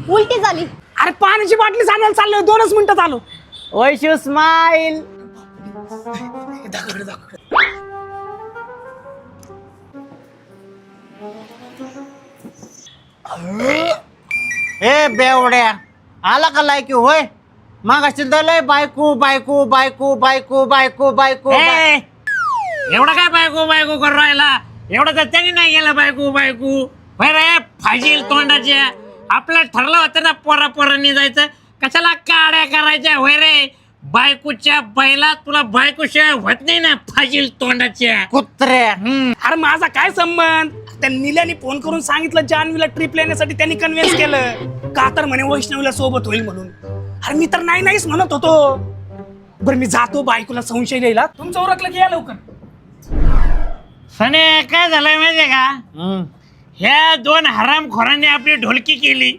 उलटी झाली. अरे पाण्याची बाटली आणायला चाललोय 2च मिनिटात आलो. वैशू स्माइल. ए बेवड्या आला का लायकी होय मग असेल तर लय बायको बायको बायको बायको बायको बायको एवढं काय बायको बायको करून राहिला? एवढं तर त्यांनी नाही गेला बायको बायको. रे फाजील तोंडाच्या, आपलं ठरलं होतं ना पोरा पोरांनी जायचं, कशाला काड्या करायच्या होय रे? बायकोच्या बैला तुला बायकोशिवाय होत नाही ना फाजील तोंडाच्या कुत्र्या. अरे माझा काय संबंध? त्या निल्याने फोन करून सांगितलं जान्हवीला ट्रिप येण्यासाठी त्यांनी कन्व्हिन्स केलं का तर म्हणे वैष्णवीला सोबत होईल म्हणून. अरे मी तर नाहीच म्हणत होतो. बरं मी जातो बायकोला संशय द्यायला. तुमचं ओळखलं की या लवकर. सने काय झालंय माहितीये का? ह्या 2 हरामखोरांनी आपली ढोलकी केली